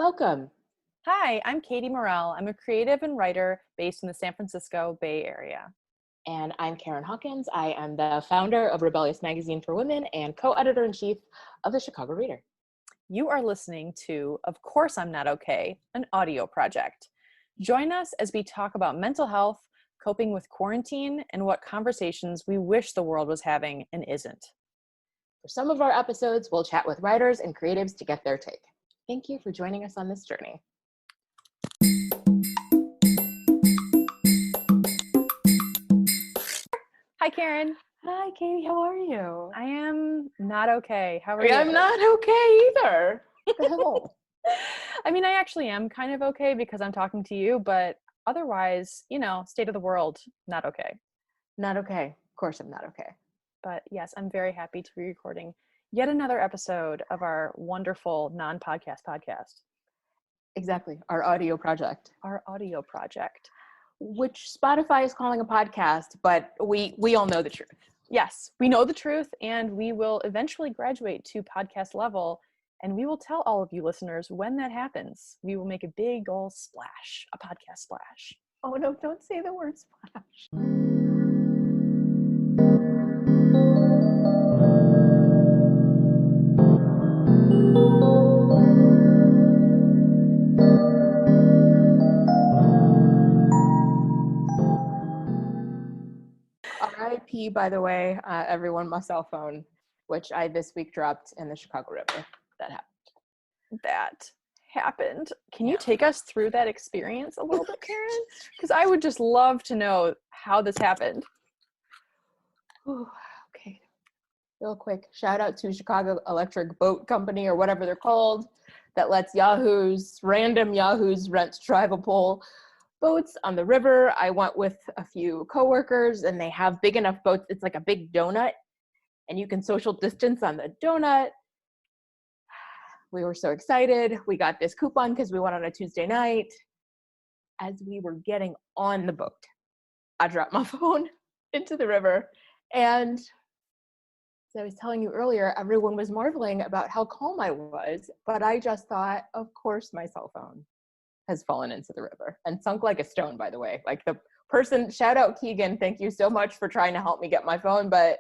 Welcome. Hi, I'm Katie Morrell. I'm a creative and writer based in the San Francisco Bay Area. And I'm Karen Hawkins. I am the founder of Rebellious Magazine for Women and co-editor-in-chief of the Chicago Reader. You are listening to Of Course I'm Not Okay, an audio project. Join us as we talk about mental health, coping with quarantine, and what conversations we wish the world was having and isn't. For some of our episodes, we'll chat with writers and creatives to get their take. Thank you for joining us on this journey. Hi, Karen. Hi, Katie. How are you? I am not okay. How are you? I'm not okay either. What the hell? I mean, I actually am kind of okay because I'm talking to you, but otherwise, state of the world, not okay. Not okay. Of course I'm not okay. But yes, I'm very happy to be recording yet another episode of our wonderful non-podcast podcast. Exactly. Our audio project. Our audio project. Which Spotify is calling a podcast, but we all know the truth. Yes, we know the truth, and we will eventually graduate to podcast level, and we will tell all of you listeners when that happens. We will make a big old splash, a podcast splash. Oh no, don't say the word splash. RIP, by the way, everyone, my cell phone, which I this week dropped in the Chicago River. That happened. Can you take us through that experience a little bit, Karen? Because I would just love to know how this happened. Ooh, okay, real quick, shout out to Chicago Electric Boat Company or whatever they're called that lets random yahoos rent drivable boats on the river. I went with a few coworkers and they have big enough boats. It's like a big donut and you can social distance on the donut. We were so excited. We got this coupon because we went on a Tuesday night. As we were getting on the boat, I dropped my phone into the river. And as I was telling you earlier, everyone was marveling about how calm I was. But I just thought, of course, my cell phone has fallen into the river and sunk like a stone, by the way. Like the person, shout out Keegan, thank you so much for trying to help me get my phone. But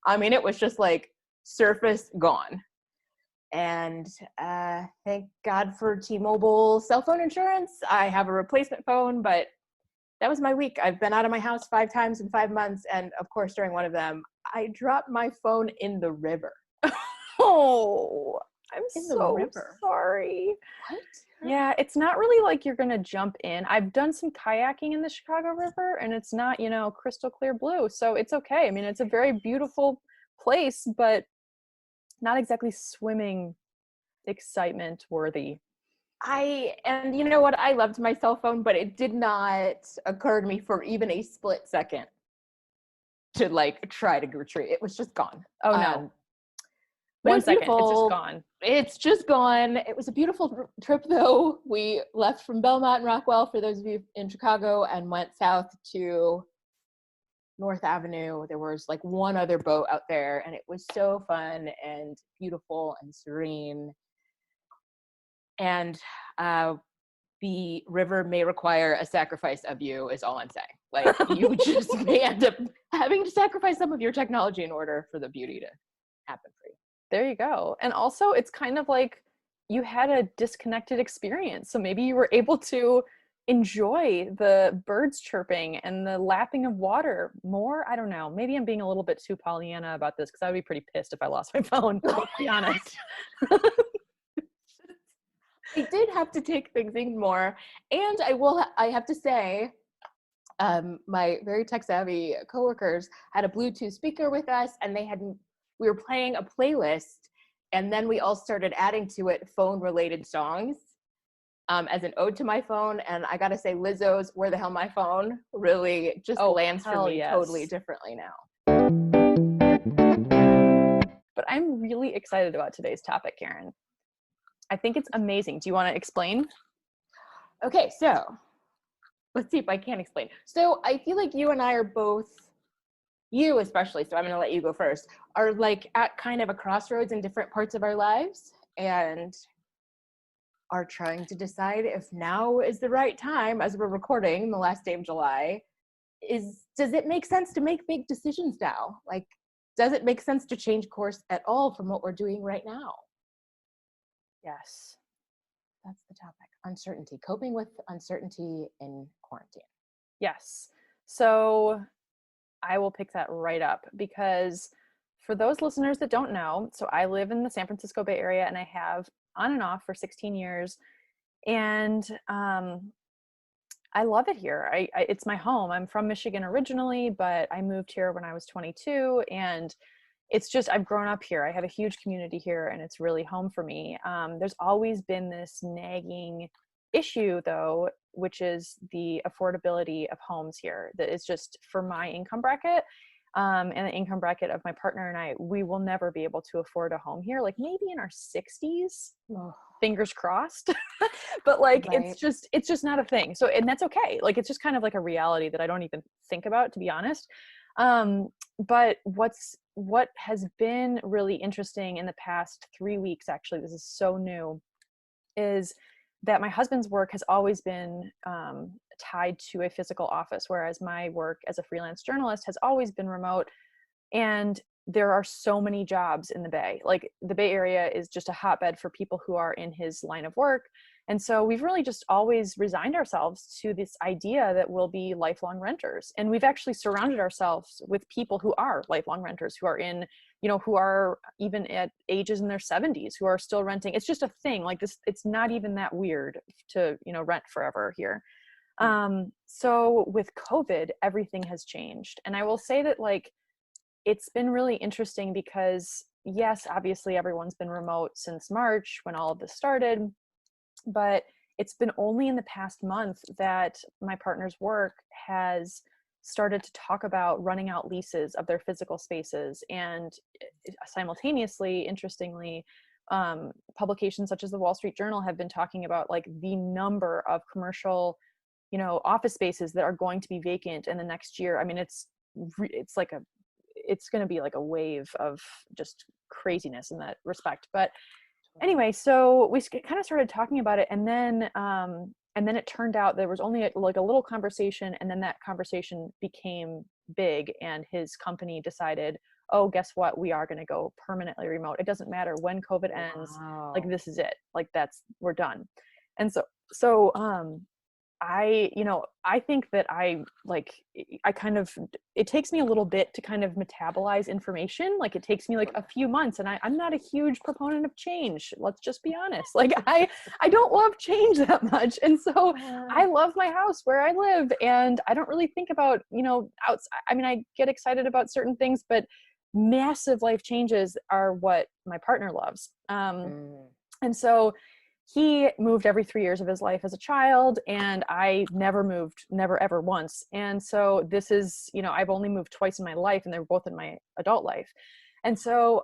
I mean, it was just like surface gone. And thank God for T-Mobile cell phone insurance. I have a replacement phone, but that was my week. I've been out of my house 5 times in 5 months. And of course, during one of them, I dropped my phone in the river. Oh, I'm so sorry. What? Yeah, it's not really like you're going to jump in. I've done some kayaking in the Chicago River and it's not, crystal clear blue. So it's okay. I mean, it's a very beautiful place, but not exactly swimming excitement worthy. And you know what? I loved my cell phone, but it did not occur to me for even a split second to try to retrieve. It was just gone. Oh no. But 1 second, beautiful. it's just gone. It's just gone. It was a beautiful trip, though. We left from Belmont and Rockwell, for those of you in Chicago, and went south to North Avenue. There was one other boat out there, and it was so fun and beautiful and serene. And the river may require a sacrifice of you, is all I'm saying. You just may end up having to sacrifice some of your technology in order for the beauty to happen for you. There you go. And also, it's kind of like you had a disconnected experience. So maybe you were able to enjoy the birds chirping and the lapping of water more. I don't know. Maybe I'm being a little bit too Pollyanna about this because I would be pretty pissed if I lost my phone, to be honest. I did have to take things in more. And I have to say, my very tech-savvy coworkers had a Bluetooth speaker with us, and we were playing a playlist, and then we all started adding to it phone-related songs as an ode to my phone. And I gotta say, Lizzo's "Where the Hell My Phone" really just lands for me totally differently now. But I'm really excited about today's topic, Karen. I think it's amazing. Do you want to explain? Okay, so let's see if I can explain. So I feel like you and I are both, you especially, so I'm going to let you go first, are at kind of a crossroads in different parts of our lives. And are trying to decide if now is the right time, as we're recording the last day of July, does it make sense to make big decisions now? Like, does it make sense to change course at all from what we're doing right now? Yes. That's the topic. Uncertainty, coping with uncertainty in quarantine. Yes. So I will pick that right up because for those listeners that don't know, so I live in the San Francisco Bay Area and I have on and off for 16 years. And I love it here. It's my home. I'm from Michigan originally, but I moved here when I was 22, and it's just, I've grown up here. I have a huge community here, and it's really home for me. There's always been this nagging issue, though, which is the affordability of homes here. That is just for my income bracket, and the income bracket of my partner and I, we will never be able to afford a home here. Like maybe in our 60s, fingers crossed. But like, Right. it's just not a thing. So, and that's okay. Like, it's just kind of like a reality that I don't even think about, to be honest. But what has been really interesting in the past 3 weeks, actually, this is so new, is that my husband's work has always been tied to a physical office, whereas my work as a freelance journalist has always been remote. And there are so many jobs in the Bay. Like, the Bay Area is just a hotbed for people who are in his line of work. And so we've really just always resigned ourselves to this idea that we'll be lifelong renters. And we've actually surrounded ourselves with people who are lifelong renters, who are in, who are even at ages in their 70s, who are still renting. It's just a thing like this. It's not even that weird to, rent forever here. So with COVID, everything has changed. And I will say that, like, it's been really interesting because, yes, obviously everyone's been remote since March when all of this started, but it's been only in the past month that my partner's work has started to talk about running out leases of their physical spaces. And simultaneously, interestingly, publications such as the Wall Street Journal have been talking about, like, the number of commercial, office spaces that are going to be vacant in the next year. I mean, it's going to be like a wave of just craziness in that respect. But anyway, so we kind of started talking about it, and then it turned out there was only a little conversation, and then that conversation became big, and his company decided, oh, guess what? We are going to go permanently remote. It doesn't matter when COVID ends. Wow. Like, this is it. Like, we're done. And so I think that it takes me a little bit to kind of metabolize information. Like, it takes me like a few months, and I'm not a huge proponent of change. Let's just be honest. Like, I don't love change that much. And so I love my house where I live, and I don't really think about, outside. I mean, I get excited about certain things, but massive life changes are what my partner loves. And so he moved every 3 years of his life as a child, and I never moved, never ever once. And so this is, I've only moved twice in my life, and they were both in my adult life. And so,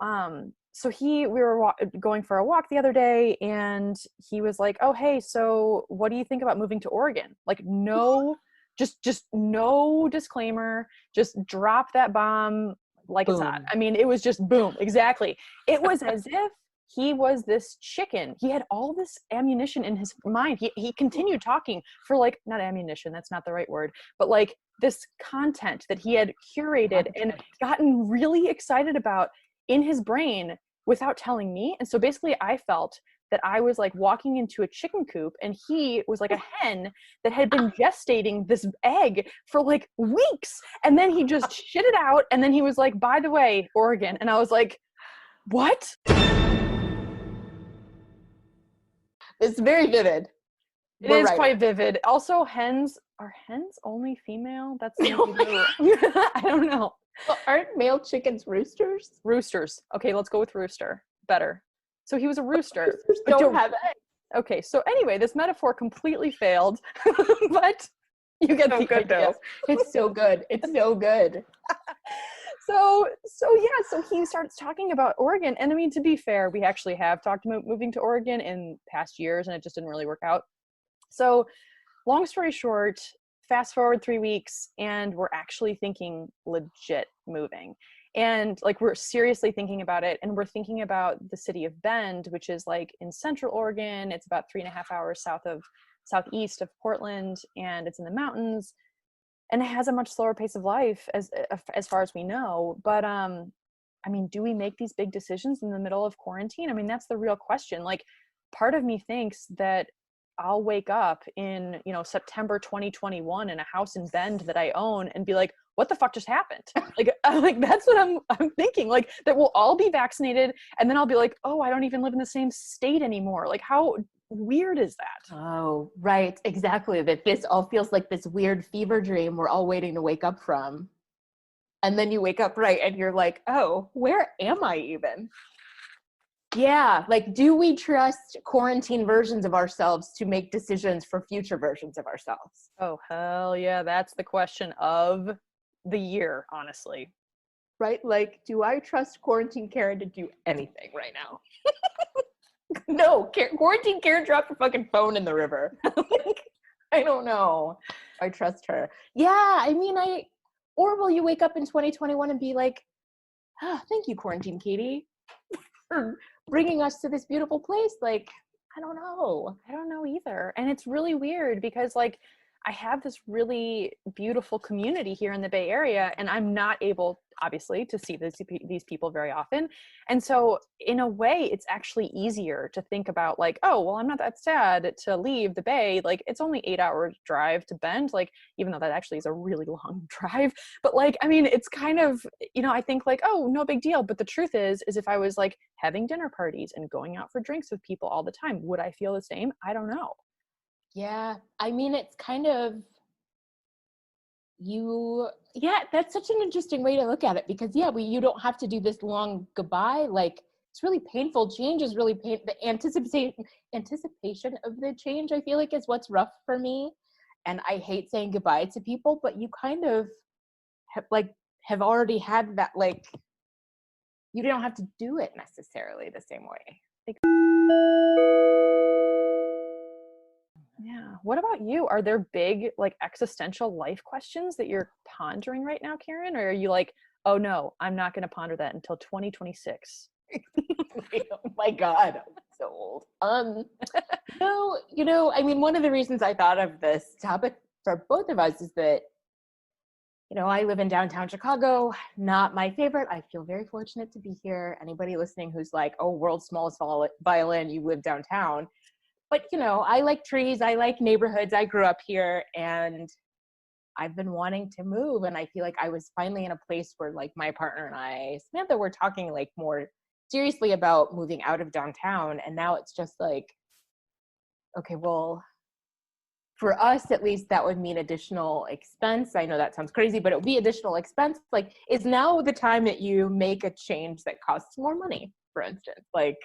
we were going for a walk the other day, and he was like, "Oh, hey, so what do you think about moving to Oregon?" Like, no, just no disclaimer, just drop that bomb like it's hot. I mean, it was just boom, exactly. It was as if he was this chicken. He had all this ammunition in his mind. He continued talking for, like, not ammunition, that's not the right word, but like this content that he had curated and gotten really excited about in his brain without telling me. And so basically I felt that I was like walking into a chicken coop, and he was like a hen that had been gestating this egg for like weeks. And then he just shit it out. And then he was like, by the way, Oregon. And I was like, what? It's very vivid. It is quite vivid. Also, are hens only female? That's I don't know. Well, aren't male chickens roosters? Roosters. Okay, let's go with rooster. Better. So he was a rooster. Roosters don't have eggs. Okay, so anyway, this metaphor completely failed, but you get the idea. Though. It's so good. It's so good. So he starts talking about Oregon. And I mean, to be fair, we actually have talked about moving to Oregon in past years, and it just didn't really work out. So long story short, fast forward 3 weeks, and we're actually thinking legit moving. And like, we're seriously thinking about it. And we're thinking about the city of Bend, which is like in Central Oregon. It's about 3.5 hours southeast of Portland, and it's in the mountains, and it has a much slower pace of life as far as we know. But I mean, do we make these big decisions in the middle of quarantine? I mean, that's the real question. Like, part of me thinks that I'll wake up in, September 2021 in a house in Bend that I own and be like, what the fuck just happened? Like that's what I'm thinking, like that we'll all be vaccinated. And then I'll be like, oh, I don't even live in the same state anymore. Like, how weird is that? Oh, right. Exactly. That this all feels like this weird fever dream we're all waiting to wake up from. And then you wake up, right, and you're like, oh, where am I even? Yeah, like, do we trust quarantine versions of ourselves to make decisions for future versions of ourselves? Oh, hell yeah. That's the question of the year, honestly. Right? Like, do I trust quarantine Karen to do anything right now? No, quarantine Karen dropped her fucking phone in the river. Like, I don't know. I trust her. Yeah, I mean, or will you wake up in 2021 and be like, thank you, Quarantine Katie, for bringing us to this beautiful place? Like, I don't know. I don't know either. And it's really weird because, like, I have this really beautiful community here in the Bay Area, and I'm not able, obviously, to see these people very often. And so in a way, it's actually easier to think about, like, oh, well, I'm not that sad to leave the Bay. Like, it's only 8 hour drive to Bend, like, even though that actually is a really long drive. But like, I mean, it's kind of, I think like, oh, no big deal. But the truth is if I was like having dinner parties and going out for drinks with people all the time, would I feel the same? I don't know. Yeah, I mean, it's kind of yeah, that's such an interesting way to look at it, because you don't have to do this long goodbye. Like, it's really painful. Change is really the anticipation of the change, I feel like, is what's rough for me. And I hate saying goodbye to people, but you kind of have already had that, like, you don't have to do it necessarily the same way. Like, yeah. What about you? Are there big, like, existential life questions that you're pondering right now, Karen? Or are you like, oh no, I'm not going to ponder that until 2026? oh my God, I'm so old. No, I mean, one of the reasons I thought of this topic for both of us is that, I live in downtown Chicago, not my favorite. I feel very fortunate to be here. Anybody listening who's like, oh, world's smallest violin, you live downtown. But, I like trees, I like neighborhoods, I grew up here, and I've been wanting to move. And I feel like I was finally in a place where, like, my partner and I, Samantha, were talking like more seriously about moving out of downtown. And now it's just like, okay, well, for us, at least, that would mean additional expense. I know that sounds crazy, but it would be additional expense. Like, is now the time that you make a change that costs more money, for instance? Like,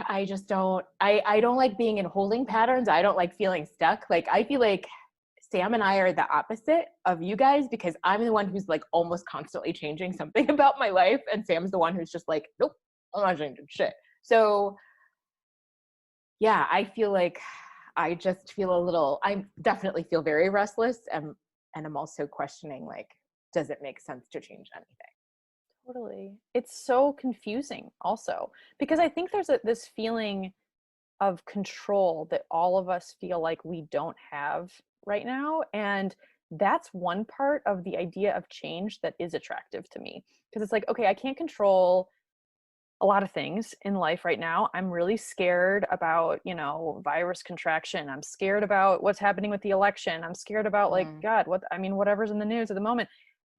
I just don't, I don't like being in holding patterns. I don't like feeling stuck. Like, I feel like Sam and I are the opposite of you guys, because I'm the one who's like almost constantly changing something about my life. And Sam's the one who's just like, nope, I'm not changing shit. So yeah, I feel like I definitely feel very restless. And I'm also questioning, like, does it make sense to change anything? Totally. It's so confusing also, because I think there's this feeling of control that all of us feel like we don't have right now. And that's one part of the idea of change that is attractive to me, because it's like, okay, I can't control a lot of things in life right now. I'm really scared about, virus contraction. I'm scared about what's happening with the election. I'm scared about, like, God, whatever's in the news at the moment.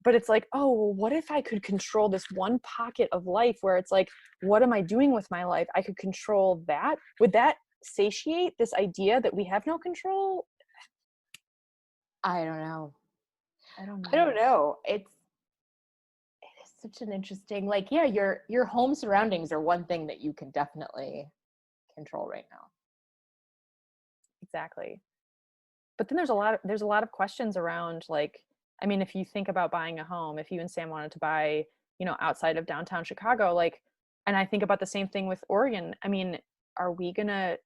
But it's like, oh, well, what if I could control this one pocket of life where it's like, what am I doing with my life? I could control that. Would that satiate this idea that we have no control? I don't know. I don't know. I don't know. It is such an interesting, like, yeah, your home surroundings are one thing that you can definitely control right now. Exactly. But then there's a lot of questions around, like, I mean, if you think about buying a home, if you and Sam wanted to buy, outside of downtown Chicago, like, and I think about the same thing with Oregon. I mean, are we gonna,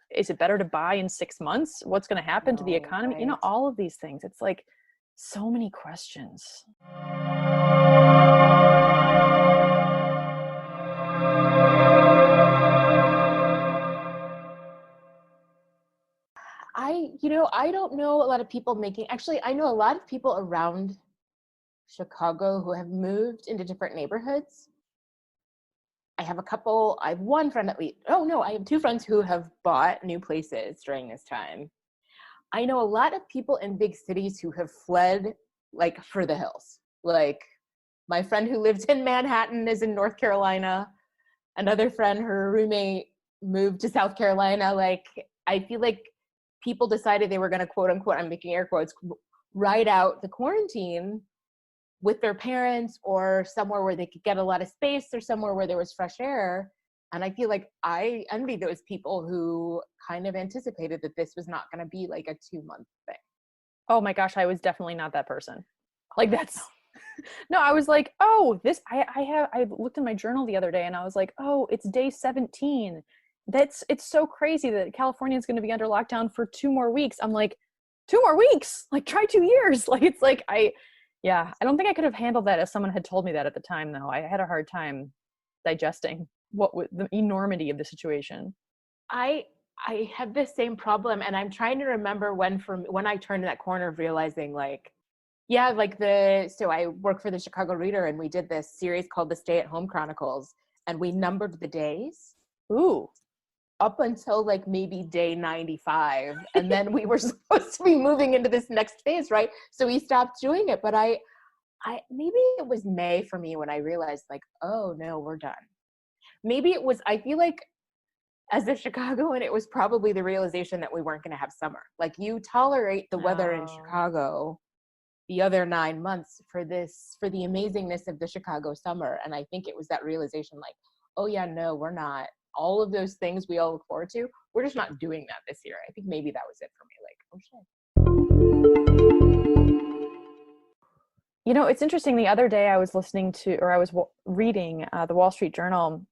is it better to buy in 6 months? What's going to happen to the economy? Right. All of these things. It's like So many questions. I don't know a lot of people actually, I know a lot of people around Chicago who have moved into different neighborhoods. I have one friend at least. Oh no, I have two friends who have bought new places during this time. I know a lot of people in big cities who have fled like for the hills. Like my friend who lives in Manhattan is in North Carolina. Another friend, her roommate moved to South Carolina. Like I feel like people decided they were going to, quote unquote, I'm making air quotes, ride out the quarantine with their parents or somewhere where they could get a lot of space or somewhere where there was fresh air. And I feel like I envy those people who kind of anticipated that this was not going to be like a 2-month thing. Oh my gosh, I was definitely not that person. Like that's no, I was like, oh, I looked in my journal the other day and I was like, oh, it's day 17. It's so crazy that California is going to be under lockdown for 2 more weeks. I'm like, 2 more weeks? Like try 2 years. Like it's like yeah, I don't think I could have handled that if someone had told me that at the time though. I had a hard time digesting the enormity of the situation. I have this same problem, and I'm trying to remember when I turned that corner of realizing like, yeah, like so I work for the Chicago Reader, and we did this series called the Stay at Home Chronicles, and we numbered the days Ooh. up until like maybe day 95, and then we were supposed to be moving into this next phase, right? So we stopped doing it, but I maybe it was May for me when I realized like, oh no, we're done. Maybe it was, I feel like as a Chicagoan, it was probably the realization that we weren't going to have summer. Like you tolerate the weather in Oh. Chicago the other 9 months for the amazingness of the Chicago summer. And I think it was that realization like, oh yeah, no, we're not. All of those things we all look forward to, we're just not doing that this year. I think maybe that was it for me. Like, oh shit. You know, it's interesting. The other day I was listening to, or I was reading the Wall Street Journal,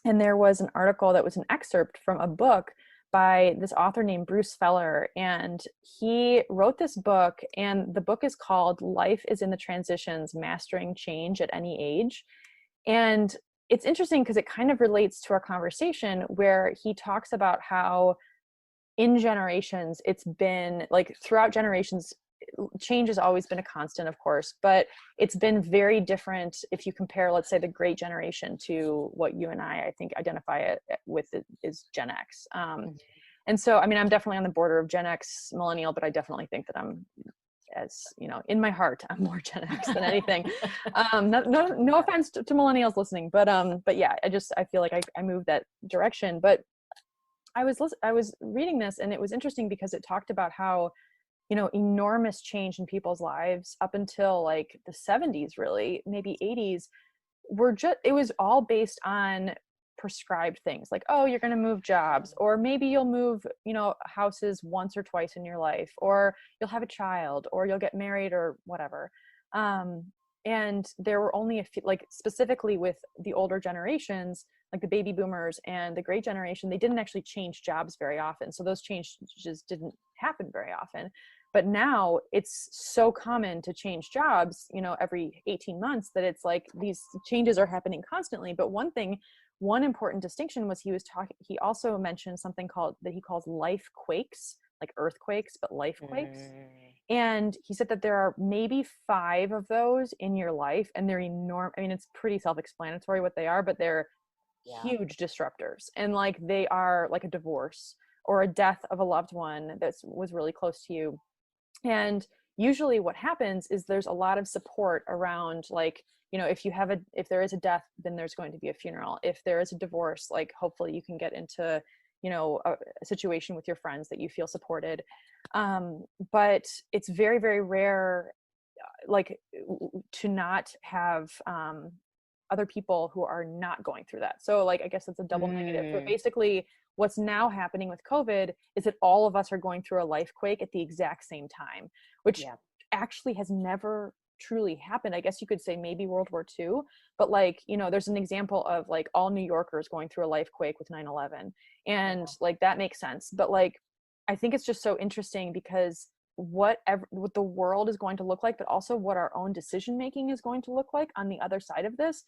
and there was an article that was an excerpt from a book by this author named Bruce Feller. And he wrote this book, and the book is called Life is in the Transitions, Mastering Change at Any Age. And it's interesting because it kind of relates to our conversation where he talks about how in generations, it's been like throughout generations, change has always been a constant, of course, but it's been very different if you compare, let's say, the great generation to what you and I think, identify it with is Gen X. And so, I mean, I'm definitely on the border of Gen X millennial, but I definitely think that I'm, as you know, in my heart, I'm more Gen X than anything. No offense to millennials listening, but yeah, I feel like I moved that direction. But I was reading this, and it was interesting because it talked about how, you know, enormous change in people's lives up until like the 70s, really, maybe 80s, it was all based on prescribed things like, oh, you're going to move jobs, or maybe you'll move, you know, houses once or twice in your life, or you'll have a child, or you'll get married, or whatever. And there were only a few, like specifically with the older generations, like the baby boomers and the great generation, they didn't actually change jobs very often. So those changes didn't happen very often. But now it's so common to change jobs, you know, every 18 months that it's like these changes are happening constantly. But one important distinction was he also mentioned something that he calls life quakes, like earthquakes, but life quakes. And he said that there are maybe 5 of those in your life, and they're enormous. I mean, it's pretty self-explanatory what they are, but they're huge disruptors. And like they are like a divorce or a death of a loved one that was really close to you. And usually what happens is there's a lot of support around, like, you know, if there is a death, then there's going to be a funeral. If there is a divorce, like hopefully you can get into, you know, a situation with your friends that you feel supported. But it's very, very rare, like, to not have other people who are not going through that. So like, I guess it's a double negative. But basically what's now happening with COVID is that all of us are going through a life quake at the exact same time, which actually has never truly happened. I guess you could say maybe World War II, but like, you know, there's an example of like all New Yorkers going through a life quake with 9/11. And like, that makes sense. But like, I think it's just so interesting because what the world is going to look like, but also what our own decision making is going to look like on the other side of this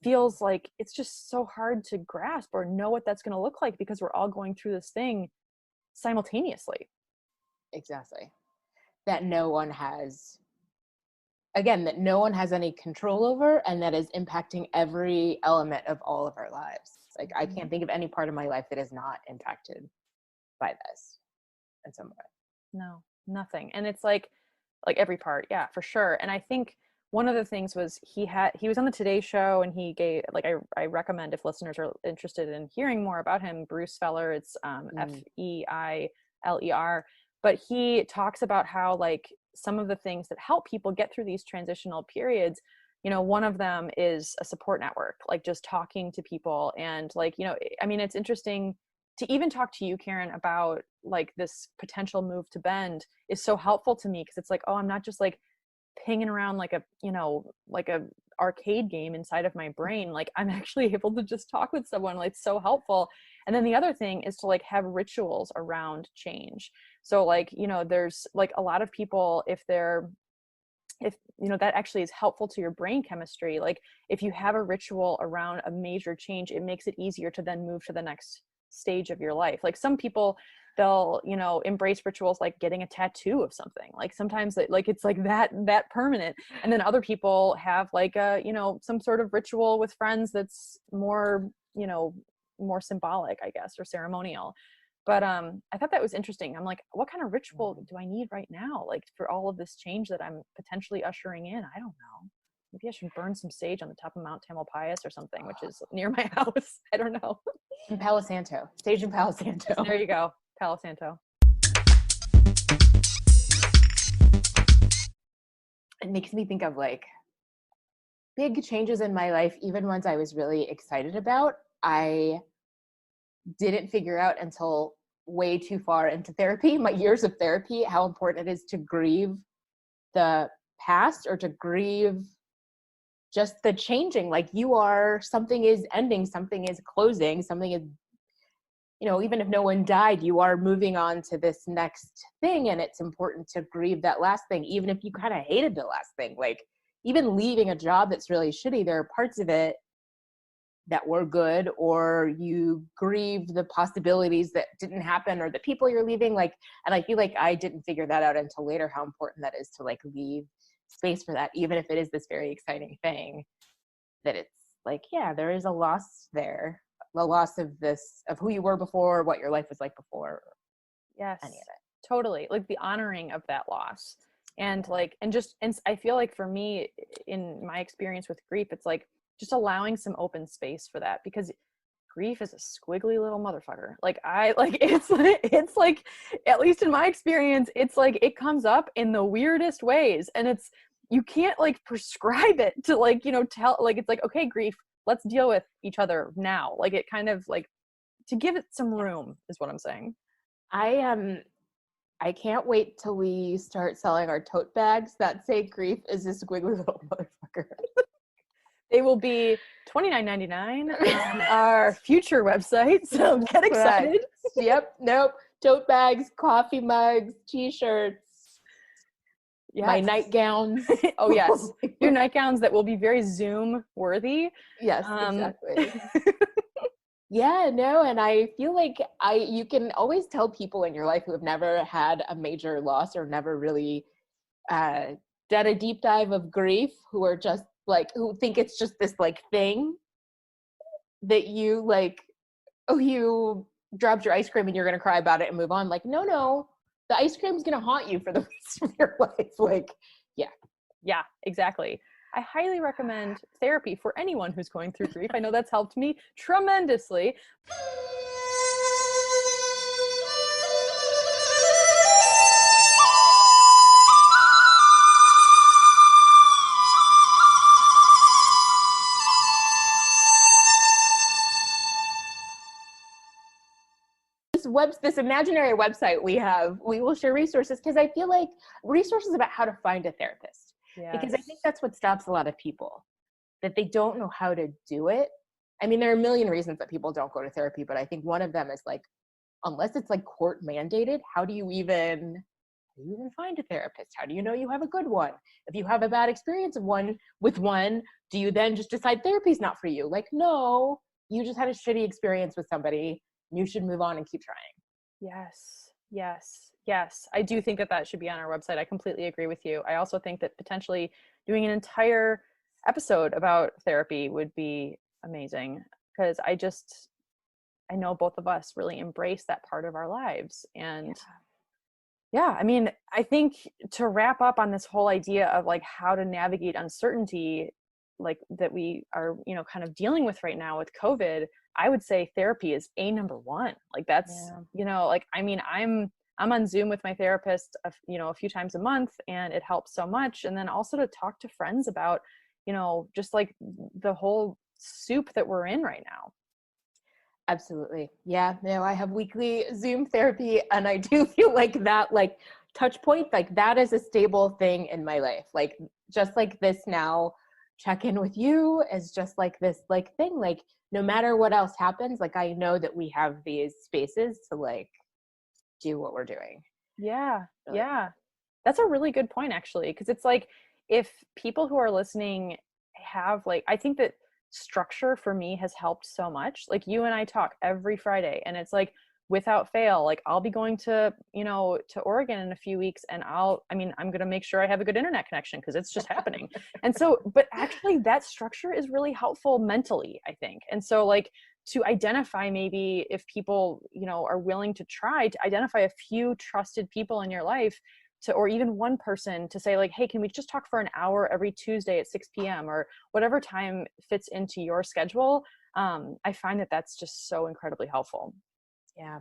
feels like it's just so hard to grasp or know what that's going to look like, because we're all going through this thing simultaneously. Exactly. That no one has, again, that no one has any control over, and that is impacting every element of all of our lives. Like, I can't think of any part of my life that is not impacted by this in some way. No, nothing. And it's like every part, yeah, for sure. And I think one of the things was he was on the Today Show, and he gave, like, I recommend, if listeners are interested in hearing more about him, Bruce Feller, it's Feiler, but he talks about how, like, some of the things that help people get through these transitional periods, you know, one of them is a support network, like just talking to people. And, like, you know, I mean, it's interesting to even talk to you, Karen, about like this potential move to Bend is so helpful to me, because it's like, oh, I'm not just like pinging around like a, you know, like a arcade game inside of my brain. Like, I'm actually able to just talk with someone. Like, it's so helpful. And then the other thing is to like have rituals around change. So, like, you know, there's like a lot of people, if you know, that actually is helpful to your brain chemistry. Like, if you have a ritual around a major change, it makes it easier to then move to the next stage of your life. Like, some people, they'll, you know, embrace rituals like getting a tattoo of something. Like, sometimes like it's like that permanent. And then other people have like a, you know, some sort of ritual with friends that's more, you know, more symbolic, I guess, or ceremonial. But I thought that was interesting. I'm like, what kind of ritual do I need right now, like, for all of this change that I'm potentially ushering in? I don't know. Maybe I should burn some sage on the top of Mount Tamalpais or something, which is near my house. I don't know. In Palo Santo, stage in Palo Santo. There you go, Palo Santo. It makes me think of like big changes in my life, even ones I was really excited about. I didn't figure out until way too far into therapy, my years of therapy, how important it is to grieve the past, or to grieve just the changing. Like, something is ending, something is closing, something is, you know, even if no one died, you are moving on to this next thing. And it's important to grieve that last thing, even if you kind of hated the last thing. Like, even leaving a job that's really shitty, there are parts of it that were good, or you grieve the possibilities that didn't happen, or the people you're leaving. Like, and I feel like I didn't figure that out until later, how important that is to like leave space for that, even if it is this very exciting thing, that it's like, yeah, there is a loss there, the loss of who you were before, what your life was like before. Yes, Any of it. totally. Like, the honoring of that loss. And like, and I feel like for me, in my experience with grief, it's like just allowing some open space for that, because grief is a squiggly little motherfucker. Like, it's like, at least in my experience, it's like it comes up in the weirdest ways, and you can't like prescribe it to, like, you know, tell, like, it's like, okay, grief, let's deal with each other now. Like, it kind of like, to give it some room is what I'm saying. I can't wait till we start selling our tote bags that say grief is a squiggly little motherfucker. They will be $29.99 on our future website, so get excited. Yep. Nope. Tote bags, coffee mugs, t-shirts, yes. My nightgowns. Oh yes, your nightgowns that will be very Zoom worthy. Yes, exactly. Yeah, no, and I feel like you can always tell people in your life who have never had a major loss, or never really done a deep dive of grief, who are just like, who think it's just this like thing that you like, oh, you dropped your ice cream and you're gonna cry about it and move on. Like, no, the ice cream's gonna haunt you for the rest of your life. Like, yeah, exactly. I highly recommend therapy for anyone who's going through grief. I know that's helped me tremendously. This imaginary website we will share resources, because I feel like resources about how to find a therapist. Yes. Because I think that's what stops a lot of people, that they don't know how to do it. I mean, there are a million reasons that people don't go to therapy, but I think one of them is like, unless it's like court mandated, how do you even do you even find a therapist? How do you know you have a good one? If you have a bad experience with one, do you then just decide therapy's not for you? Like, no, you just had a shitty experience with somebody. You should move on and keep trying. Yes, yes, yes. I do think that that should be on our website. I completely agree with you. I also think that potentially doing an entire episode about therapy would be amazing, because I know both of us really embrace that part of our lives. And yeah, I mean, I think to wrap up on this whole idea of like how to navigate uncertainty, like that we are, kind of dealing with right now with COVID, I would say therapy is number one. Like that's, like, I mean, I'm on Zoom with my therapist, a few times a month, and it helps so much. And then also to talk to friends about, just like the whole soup that we're in right now. Absolutely. Yeah. No, I have weekly Zoom therapy, and I do feel like that, like, touch point, like that is a stable thing in my life. Like, just like this now, check in with you is just like this, like, thing. Like, no matter what else happens, like, I know that we have these spaces to like do what we're doing. Yeah. Really. Yeah. That's a really good point, actually. Because it's like, if people who are listening have like, I think that structure for me has helped so much. Like, you and I talk every Friday, and it's like, without fail, like, I'll be going to Oregon in a few weeks, and I'm going to make sure I have a good internet connection, because it's just happening. And so, but actually that structure is really helpful mentally, I think. And so, like, to identify, maybe if people, are willing to try to identify a few trusted people in your life, or even one person, to say like, hey, can we just talk for an hour every Tuesday at 6 p.m. or whatever time fits into your schedule. I find that that's just so incredibly helpful. Yeah,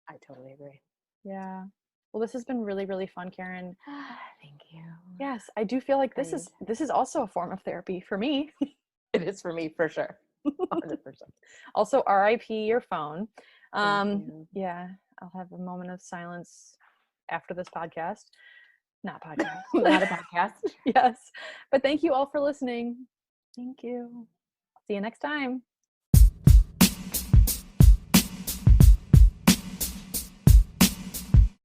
I totally agree. Yeah. Well, this has been really, really fun, Karen. Thank you. Yes, I do feel like this is also a form of therapy for me. It is for me, for sure. 100%. Also, RIP your phone. Thank you. Yeah, I'll have a moment of silence after this podcast. Not podcast. Not a podcast. Yes. But thank you all for listening. Thank you. See you next time.